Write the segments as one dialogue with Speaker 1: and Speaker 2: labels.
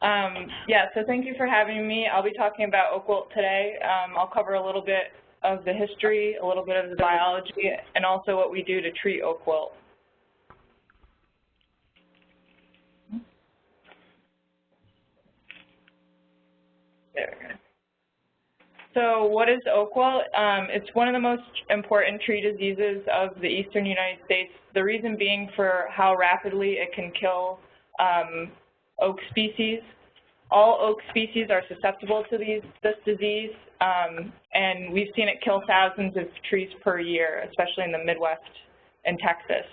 Speaker 1: Yeah, so thank you for having me. I'll be talking about Oak Wilt today. I'll cover a little bit of the history, a little bit of the biology, and also what we do to treat Oak Wilt. There we go. So what is Oak Wilt? It's one of the most important tree diseases of the eastern United States, the reason being for how rapidly it can kill oak species. All oak species are susceptible to this disease, and we've seen it kill thousands of trees per year, especially in the Midwest and Texas.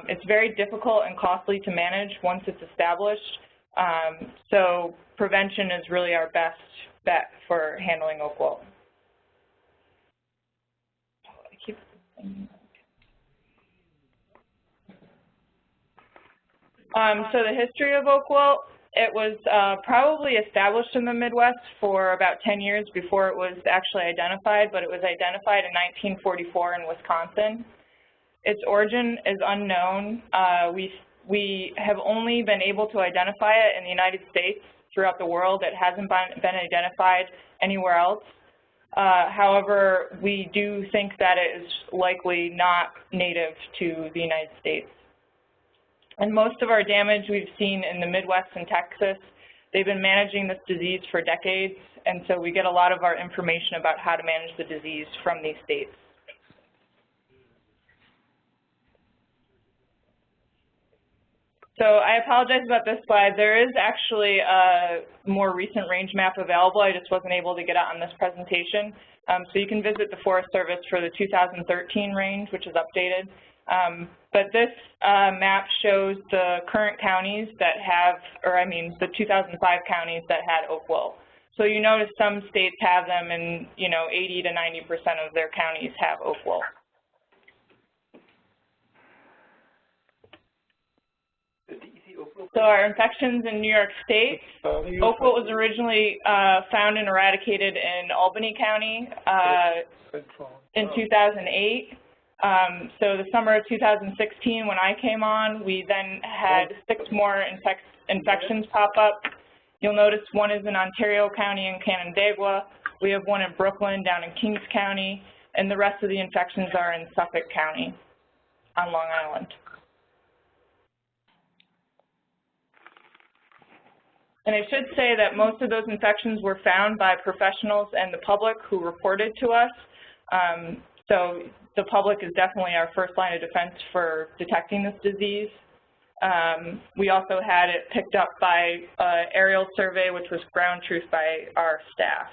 Speaker 1: It's very difficult and costly to manage once it's established, so prevention is really our best bet for handling oak wilt. So the history of oak wilt, it was probably established in the Midwest for about 10 years before it was actually identified, but it was identified in 1944 in Wisconsin. Its origin is unknown. We have only been able to identify it in the United States. Throughout the world, it hasn't been identified anywhere else. However, we do think that it is likely not native to the United States. And most of our damage we've seen in the Midwest and Texas. They've been managing this disease for decades, and so we get a lot of our information about how to manage the disease from these states. So I apologize about this slide. There is actually a more recent range map available. I just wasn't able to get it on this presentation. So you can visit the Forest Service for the 2013 range, which is updated. But this map shows the current counties that have, or I mean the 2005 counties that had oak wilt. So you notice some states have them, and 80 to 90% of their counties have oak wilt. So our infections in New York State, oak wilt was originally found and eradicated in Albany County in 2008. So the summer of 2016, when I came on, we then had 6 more infections pop up. You'll notice one is in Ontario County in Canandaigua. We have one in Brooklyn down in Kings County, and the rest of the infections are in Suffolk County on Long Island. And I should say that most of those infections were found by professionals and the public who reported to us. So the public is definitely our first line of defense for detecting this disease. We also had it picked up by aerial survey, which was ground truth by our staff.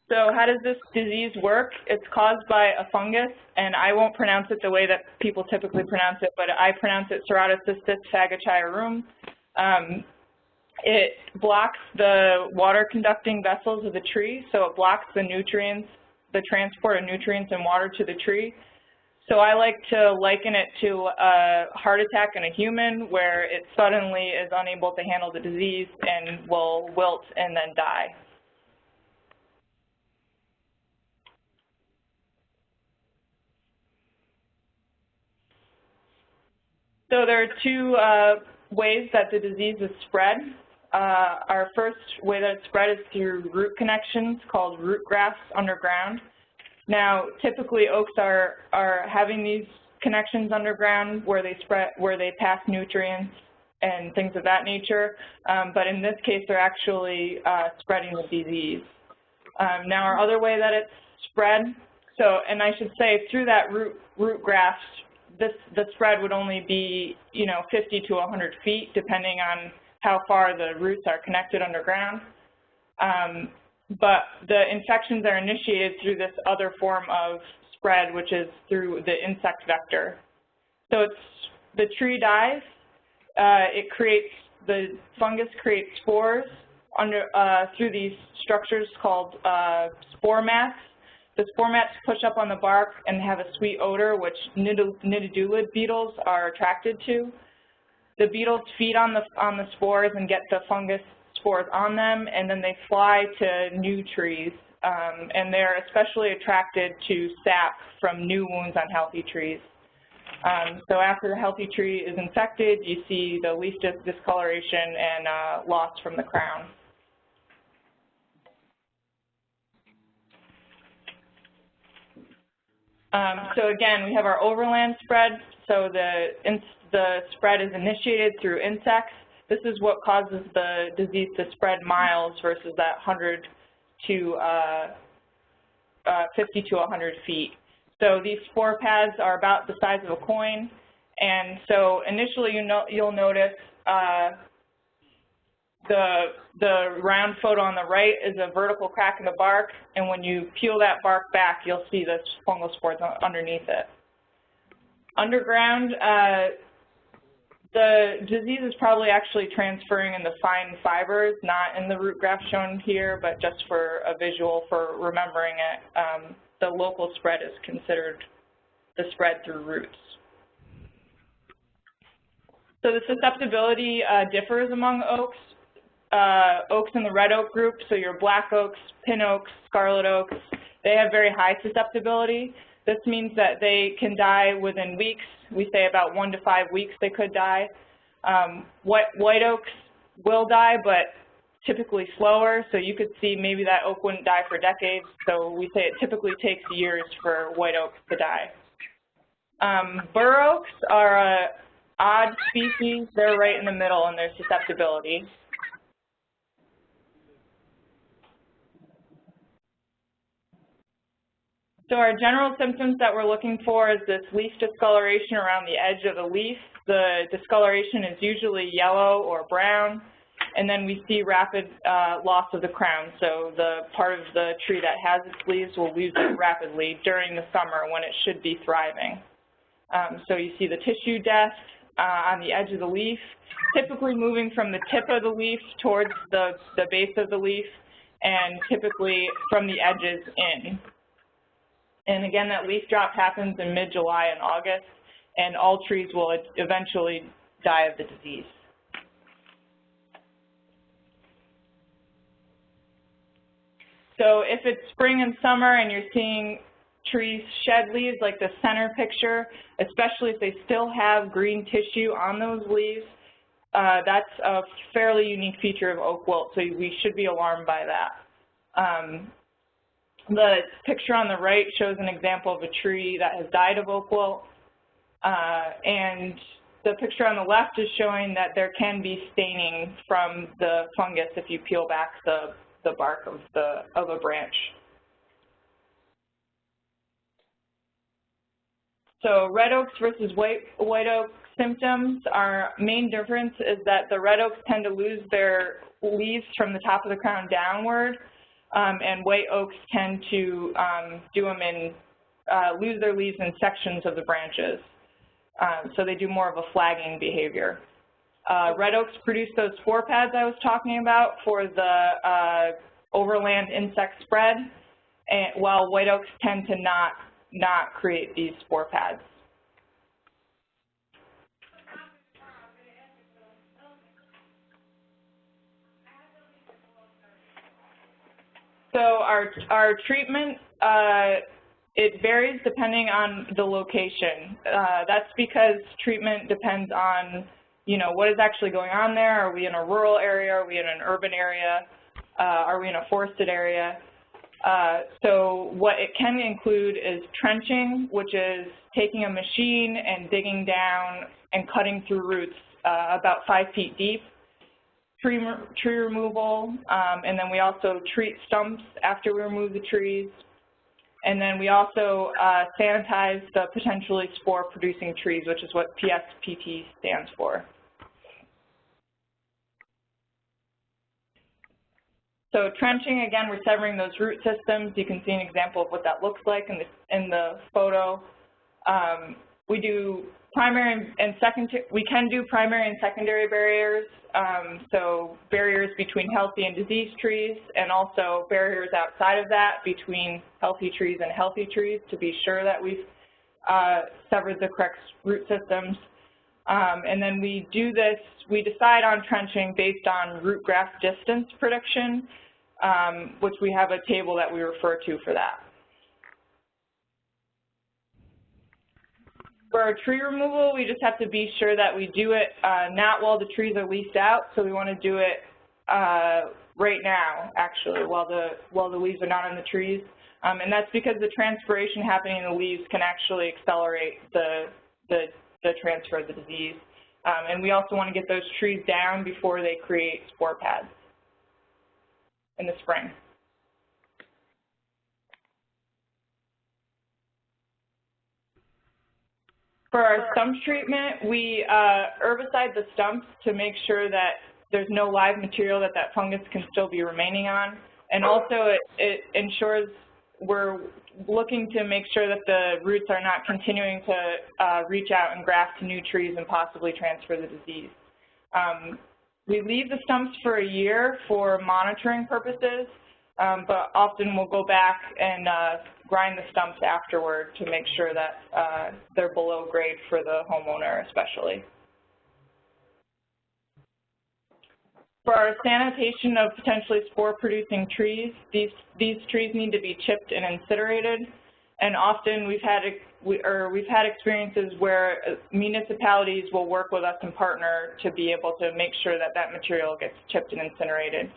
Speaker 1: So how does this disease work? It's caused by a fungus, and I won't pronounce it the way that people typically pronounce it, but I pronounce it Ceratocystis fagochiarum. It blocks the water-conducting vessels of the tree, so it blocks the nutrients, the transport of nutrients and water to the tree. So I like to liken it to a heart attack in a human, where it suddenly is unable to handle the disease and will wilt and then die. So there are 2 ways that the disease is spread. Our first way that it's spread is through root connections called root grafts underground. Now, typically oaks are having these connections underground where they pass nutrients and things of that nature. But in this case, they're actually spreading the disease. Now, our other way that it's spread, and I should say through that root graft, the spread would only be 50 to 100 feet, depending on how far the roots are connected underground. But the infections are initiated through this other form of spread, which is through the insect vector. So the tree dies. The fungus creates spores through these structures called spore mats. The spore mats push up on the bark and have a sweet odor, which nididulid beetles are attracted to. The beetles feed on the spores and get the fungus spores on them, and then they fly to new trees. And they're especially attracted to sap from new wounds on healthy trees. So after the healthy tree is infected, you see the leaf discoloration and loss from the crown. So again, we have our overland spread. So the spread is initiated through insects. This is what causes the disease to spread miles versus that 100 to 50 to 100 feet. So these spore pads are about the size of a coin, and so initially you'll notice the round photo on the right is a vertical crack in the bark, and when you peel that bark back, you'll see the fungal spores underneath it. Underground, the disease is probably actually transferring in the fine fibers, not in the root graft shown here, but just for a visual for remembering it. The local spread is considered the spread through roots. So the susceptibility differs among oaks. Oaks in the red oak group, so your black oaks, pin oaks, scarlet oaks, they have very high susceptibility. This means that they can die within weeks. We say about 1 to 5 weeks they could die. White oaks will die, but typically slower, so you could see maybe that oak wouldn't die for decades, so we say it typically takes years for white oaks to die. Bur oaks are an odd species. They're right in the middle in their susceptibility. So our general symptoms that we're looking for is this leaf discoloration around the edge of the leaf. The discoloration is usually yellow or brown, and then we see rapid loss of the crown. So the part of the tree that has its leaves will lose it rapidly during the summer when it should be thriving. So you see the tissue death on the edge of the leaf, typically moving from the tip of the leaf towards the base of the leaf, and typically from the edges in. And again, that leaf drop happens in mid-July and August, and all trees will eventually die of the disease. So if it's spring and summer and you're seeing trees shed leaves like the center picture, especially if they still have green tissue on those leaves, that's a fairly unique feature of oak wilt, so we should be alarmed by that. The picture on the right shows an example of a tree that has died of oak wilt, and the picture on the left is showing that there can be staining from the fungus if you peel back the bark of a branch. So red oaks versus white oak symptoms, our main difference is that the red oaks tend to lose their leaves from the top of the crown downward, and white oaks tend to lose their leaves in sections of the branches. So they do more of a flagging behavior. Red oaks produce those spore pads I was talking about for the overland insect spread, while white oaks tend to not create these spore pads. So our treatment, it varies depending on the location. That's because treatment depends on, what is actually going on there. Are we in a rural area? Are we in an urban area? Are we in a forested area? So what it can include is trenching, which is taking a machine and digging down and cutting through roots about 5 feet deep. Tree removal, and then we also treat stumps after we remove the trees. And then we also sanitize the potentially spore-producing trees, which is what PSPT stands for. So trenching, again, we're severing those root systems. You can see an example of what that looks like in the photo. We do primary and secondary. We can do primary and secondary barriers, so barriers between healthy and diseased trees, and also barriers outside of that between healthy trees and healthy trees to be sure that we've severed the correct root systems. And then we do this. We decide on trenching based on root graft distance prediction, which we have a table that we refer to for that. For our tree removal, we just have to be sure that we do it not while the trees are leafed out, so we want to do it right now, actually, while the leaves are not on the trees. And that's because the transpiration happening in the leaves can actually accelerate the transfer of the disease. And we also want to get those trees down before they create spore pads in the spring. For our stump treatment, we herbicide the stumps to make sure that there's no live material that fungus can still be remaining on. And also it ensures we're looking to make sure that the roots are not continuing to reach out and graft to new trees and possibly transfer the disease. We leave the stumps for a year for monitoring purposes, but often we'll go back and grind the stumps afterward to make sure that they're below grade for the homeowner especially. For our sanitation of potentially spore-producing trees, these trees need to be chipped and incinerated, and often we've had experiences where municipalities will work with us and partner to be able to make sure that that material gets chipped and incinerated.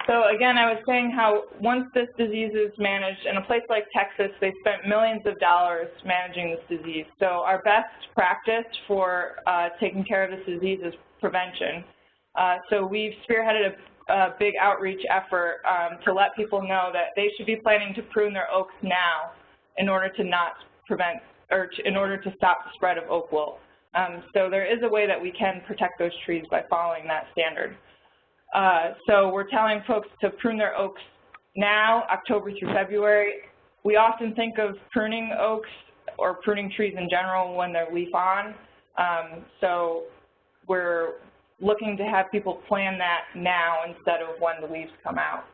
Speaker 1: So again, I was saying how once this disease is managed, in a place like Texas, they spent millions of dollars managing this disease. So our best practice for taking care of this disease is prevention. So we've spearheaded a big outreach effort to let people know that they should be planning to prune their oaks now in order to not prevent, or in order to stop the spread of oak wilt. So there is a way that we can protect those trees by following that standard. So we're telling folks to prune their oaks now, October through February. We often think of pruning oaks or pruning trees in general when they're leaf on. So we're looking to have people plan that now instead of when the leaves come out.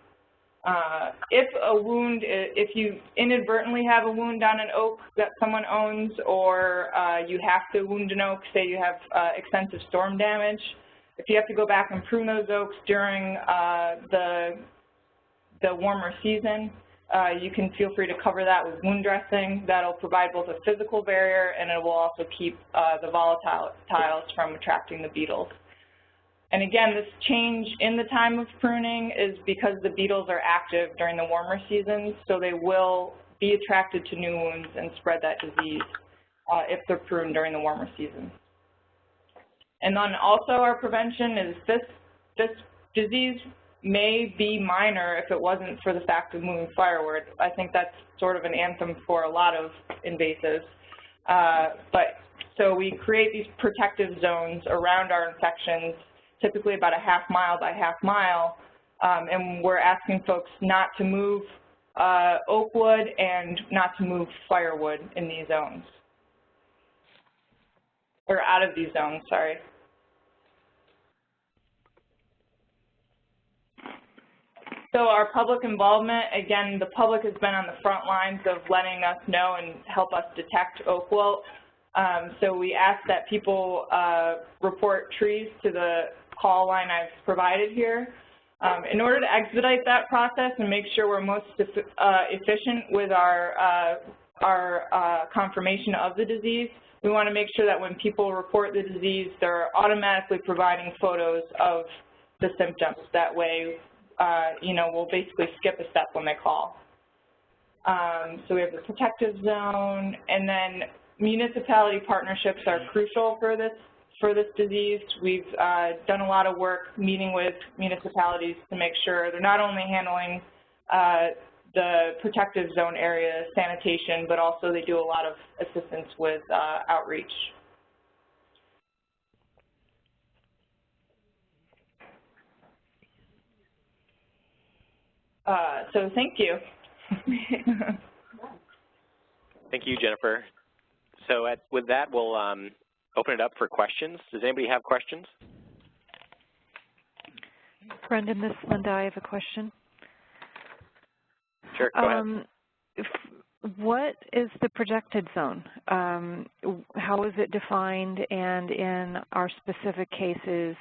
Speaker 1: If you inadvertently have a wound on an oak that someone owns, or you have to wound an oak, say you have extensive storm damage, if you have to go back and prune those oaks during the warmer season, you can feel free to cover that with wound dressing. That'll provide both a physical barrier, and it will also keep the volatiles from attracting the beetles. And again, this change in the time of pruning is because the beetles are active during the warmer seasons, so they will be attracted to new wounds and spread that disease if they're pruned during the warmer seasons. And then also our prevention is this disease may be minor if it wasn't for the fact of moving firewood. I think that's sort of an anthem for a lot of invasives. So we create these protective zones around our infections, typically about a half-mile by half-mile, and we're asking folks not to move oak wood and not to move firewood in these zones. Or out of these zones, sorry. So our public involvement, again, the public has been on the front lines of letting us know and help us detect oak wilt. So we ask that people report trees to the call line I've provided here. In order to expedite that process and make sure we're most efficient with our confirmation of the disease, we want to make sure that when people report the disease, they're automatically providing photos of the symptoms. That way, we'll basically skip a step when they call. So we have the protective zone, and then municipality partnerships are crucial for this disease. We've done a lot of work meeting with municipalities to make sure they're not only handling the protective zone area sanitation, but also they do a lot of assistance with outreach. So thank you.
Speaker 2: Thank you, Jennifer. So with that, we'll open it up for questions. Does anybody have questions?
Speaker 3: Brendan, this is Linda. I have a question.
Speaker 2: Sure, go ahead.
Speaker 3: What is the protected zone? How is it defined? And in our specific cases,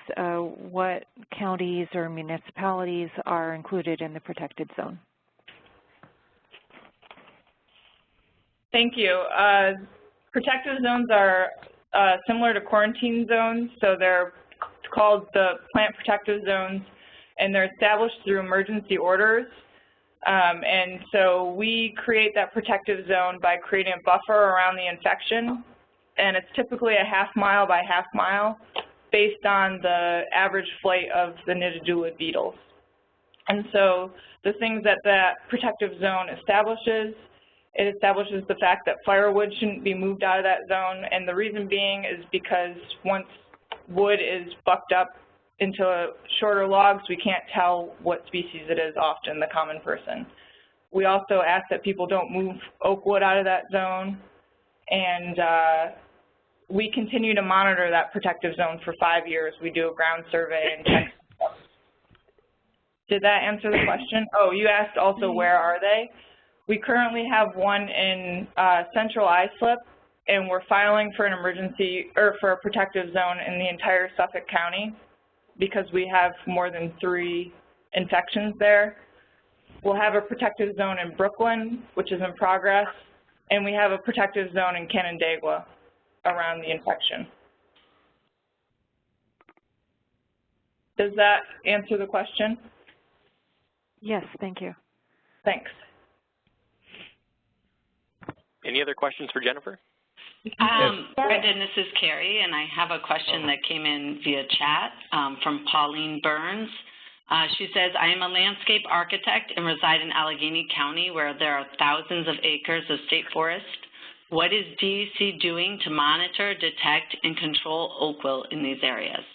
Speaker 3: what counties or municipalities are included in the protected zone?
Speaker 1: Thank you. Protected zones are similar to quarantine zones, so they're called the plant protective zones, and they're established through emergency orders. And so we create that protective zone by creating a buffer around the infection, and it's typically a half-mile by half-mile based on the average flight of the nididulid beetles. And so the things that that protective zone establishes, it establishes the fact that firewood shouldn't be moved out of that zone, and the reason being is because once wood is bucked up into shorter logs, we can't tell what species it is often, the common person. We also ask that people don't move oak wood out of that zone, and we continue to monitor that protective zone for 5 years. We do a ground survey and check. Did that answer the question? Oh, you asked also where are they? We currently have one in central Islip, and we're filing for an emergency, or for a protective zone in the entire Suffolk County, because we have more than 3 infections there. We'll have a protective zone in Brooklyn, which is in progress, and we have a protective zone in Canandaigua around the infection. Does that answer the question?
Speaker 3: Yes, thank you.
Speaker 1: Thanks.
Speaker 2: Any other questions for Jennifer?
Speaker 4: Brendan, this is Carrie, and I have a question that came in via chat from Pauline Burns. She says, I am a landscape architect and reside in Allegheny County, where there are thousands of acres of state forest. What is DEC doing to monitor, detect, and control oak wilt in these areas?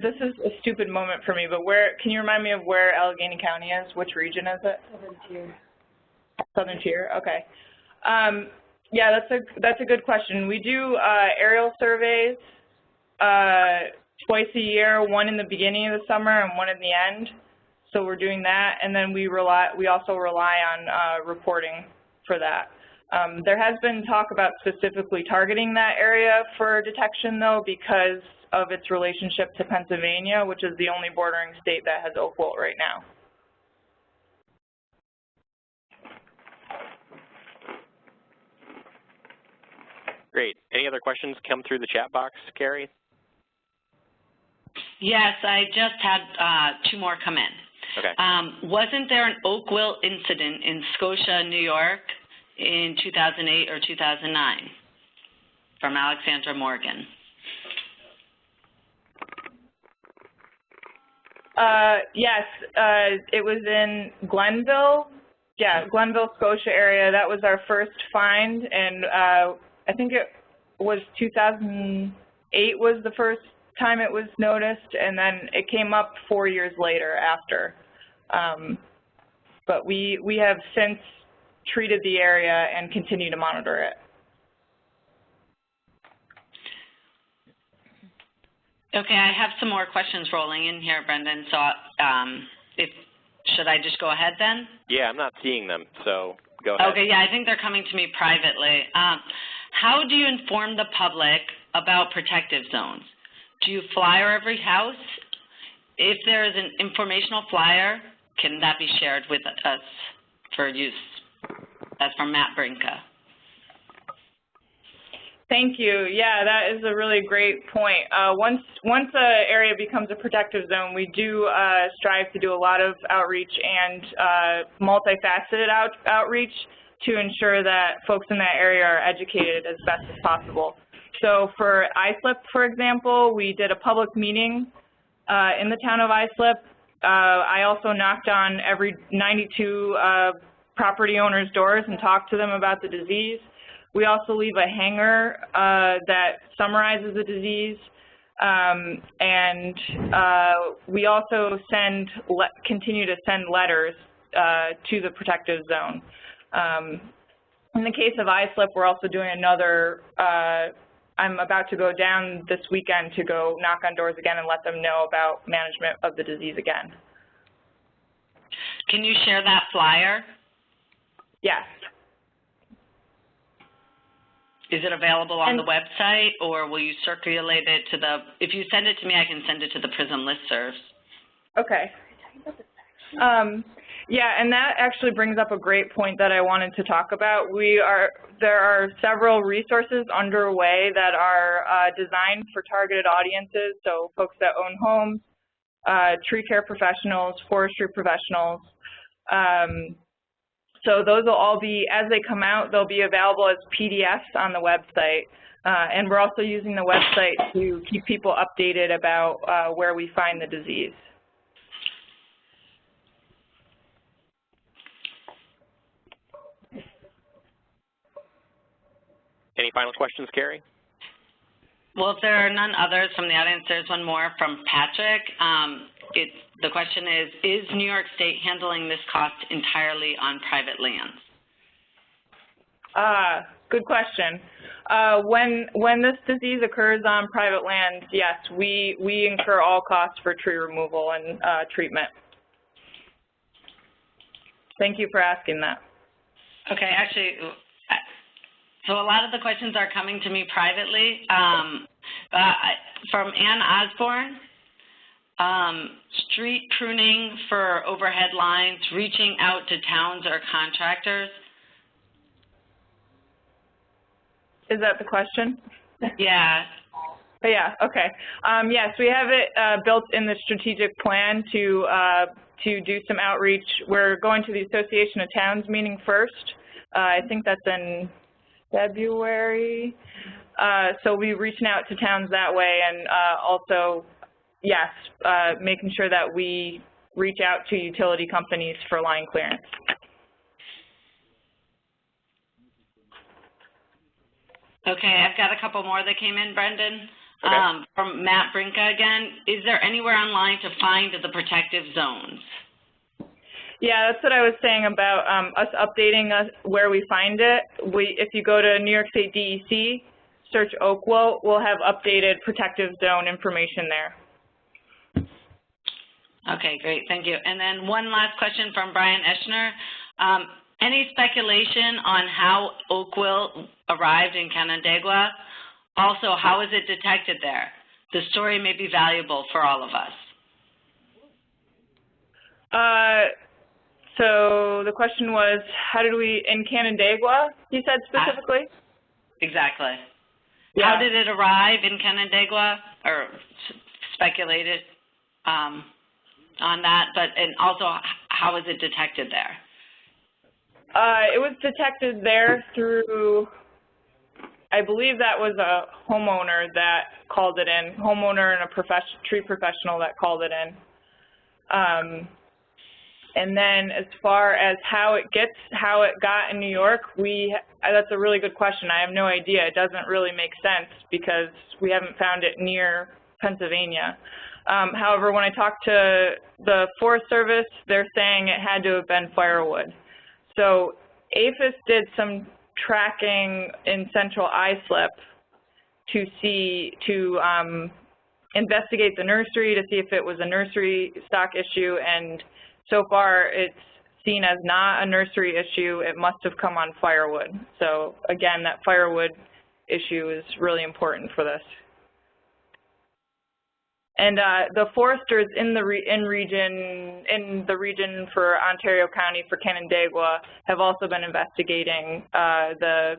Speaker 1: This is a stupid moment for me, but can you remind me of where Allegheny County is? Which region is it?
Speaker 5: Southern Tier.
Speaker 1: Southern Tier, okay. Yeah, that's a good question. We do aerial surveys twice a year, one in the beginning of the summer and one in the end. So we're doing that, and then we also rely on reporting for that. There has been talk about specifically targeting that area for detection, though, because of its relationship to Pennsylvania, which is the only bordering state that has oak wilt right now.
Speaker 2: Great. Any other questions come through the chat box, Carrie?
Speaker 4: Yes, I just had 2 more come in.
Speaker 2: Okay.
Speaker 4: Wasn't there an oak wilt incident in Scotia, New York in 2008 or 2009? From Alexandra Morgan.
Speaker 1: Yes, it was in Glenville. Yeah, Glenville, Scotia area. That was our first find, and I think it was 2008 was the first time it was noticed, and then it came up 4 years later after. But we have since treated the area and continue to monitor it.
Speaker 4: Okay, I have some more questions rolling in here, Brendan, so should I just go ahead then?
Speaker 2: Yeah, I'm not seeing them, so go ahead.
Speaker 4: Okay, yeah, I think they're coming to me privately. How do you inform the public about protective zones? Do you flyer every house? If there is an informational flyer, can that be shared with us for use? That's from Matt Brinka.
Speaker 1: Thank you. Yeah, that is a really great point. Once an area becomes a protective zone, we do strive to do a lot of outreach and multifaceted outreach to ensure that folks in that area are educated as best as possible. So for Islip, for example, we did a public meeting in the town of Islip. I also knocked on every 92 property owners' doors and talked to them about the disease. We also leave a hanger that summarizes the disease, and we also continue to send letters to the protective zone. In the case of Islip, we're also doing another, I'm about to go down this weekend to go knock on doors again and let them know about management of the disease again.
Speaker 4: can you share that flyer?
Speaker 1: Yes.
Speaker 4: Is it available on the website, or will you circulate it to the, if you send it to me, I can send it to the PRISM listservs.
Speaker 1: Okay. Yeah, and that actually brings up a great point that I wanted to talk about. There are several resources underway that are designed for targeted audiences, so folks that own homes, tree care professionals, forestry professionals. So those will all be, as they come out, they'll be available as PDFs on the website. And we're also using the website to keep people updated about where we find the disease.
Speaker 2: Any final questions, Carrie?
Speaker 4: Well, if there are none others from the audience, there's one more from Patrick. The question is New York State handling this cost entirely on private lands?
Speaker 1: Good question. When this disease occurs on private lands, yes, we incur all costs for tree removal and treatment. Thank you for asking that.
Speaker 4: Okay, actually, so a lot of the questions are coming to me privately. From Ann Osborne, street pruning for overhead lines, reaching out to towns or contractors.
Speaker 1: Is that the question?
Speaker 4: Yeah.
Speaker 1: Yeah, okay. Yes, we have it built in the strategic plan to do some outreach. We're going to the Association of Towns meeting first. I think that's in February. So we'll be reaching out to towns that way, and also, yes, making sure that we reach out to utility companies for line clearance.
Speaker 4: Okay, I've got a couple more that came in, Brendan.
Speaker 2: Okay.
Speaker 4: From Matt Brinka again. Is there anywhere online to find the protective zones?
Speaker 1: Yeah, that's what I was saying about us updating where we find it. If you go to New York State DEC, search Oak Wilt, we'll have updated protective zone information there.
Speaker 4: Okay, great, thank you. And then one last question from Brian Eschner. Any speculation on how Oak Wilt arrived in Canandaigua? Also, how is it detected there? The story may be valuable for all of us.
Speaker 1: So the question was, how did we, in Canandaigua, you said specifically?
Speaker 4: Exactly.
Speaker 1: Yeah.
Speaker 4: How did it arrive in Canandaigua, or speculated on that, and also how is it detected there?
Speaker 1: It was detected there through, I believe that was a homeowner that called it in, homeowner and a tree professional that called it in. And then as far as how it got in New York, that's a really good question. I have no idea. It doesn't really make sense because we haven't found it near Pennsylvania. However, when I talked to the Forest Service, they're saying it had to have been firewood. So APHIS did some tracking in central iSlip to investigate the nursery to see if it was a nursery stock issue, and so far it's seen as not a nursery issue. It must have come on firewood. So again, that firewood issue is really important for this. And the foresters in the region for Ontario County for Canandaigua have also been investigating the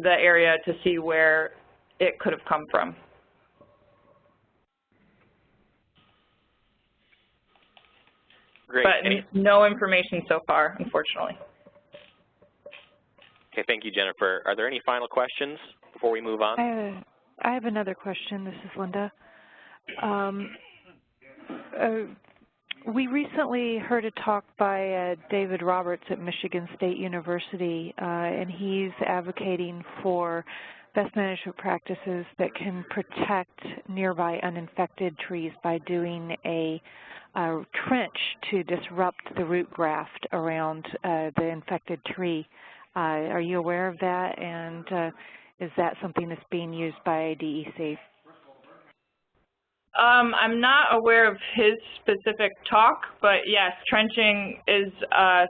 Speaker 1: area to see where it could have come from.
Speaker 2: Great.
Speaker 1: But no information so far, unfortunately.
Speaker 2: Okay, thank you, Jennifer. Are there any final questions before we move on?
Speaker 3: I have another question. This is Linda. We recently heard a talk by David Roberts at Michigan State University, and he's advocating for best management practices that can protect nearby uninfected trees by doing a trench to disrupt the root graft around the infected tree. Are you aware of that, and is that something that's being used by DEC?
Speaker 1: I'm not aware of his specific talk, but yes, trenching is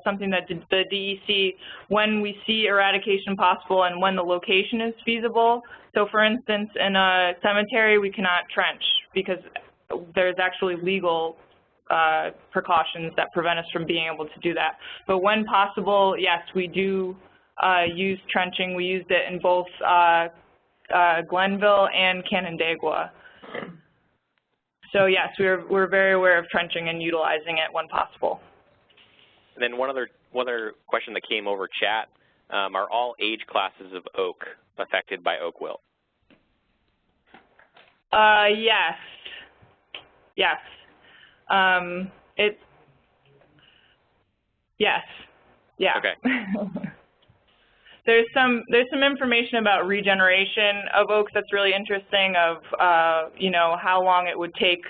Speaker 1: something that the DEC, when we see eradication possible and when the location is feasible. So for instance, in a cemetery, we cannot trench because there's actually legal precautions that prevent us from being able to do that. But when possible, yes, we do use trenching. We used it in both Glenville and Canandaigua. So yes, we're very aware of trenching and utilizing it when possible.
Speaker 2: And then one other question that came over chat, are all age classes of oak affected by oak wilt?
Speaker 1: Yes. Yes. Yes. Yeah.
Speaker 2: Okay.
Speaker 1: There's some information about regeneration of oaks that's really interesting, of you know, how long it would take,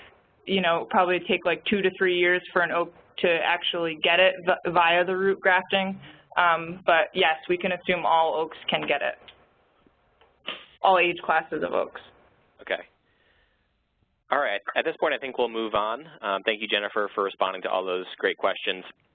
Speaker 1: you know, probably take like 2 to 3 years for an oak to actually get it via the root grafting. But yes, we can assume all oaks can get it. All age classes of oaks.
Speaker 2: Okay. All right. At this point, I think we'll move on. Thank you, Jennifer, for responding to all those great questions.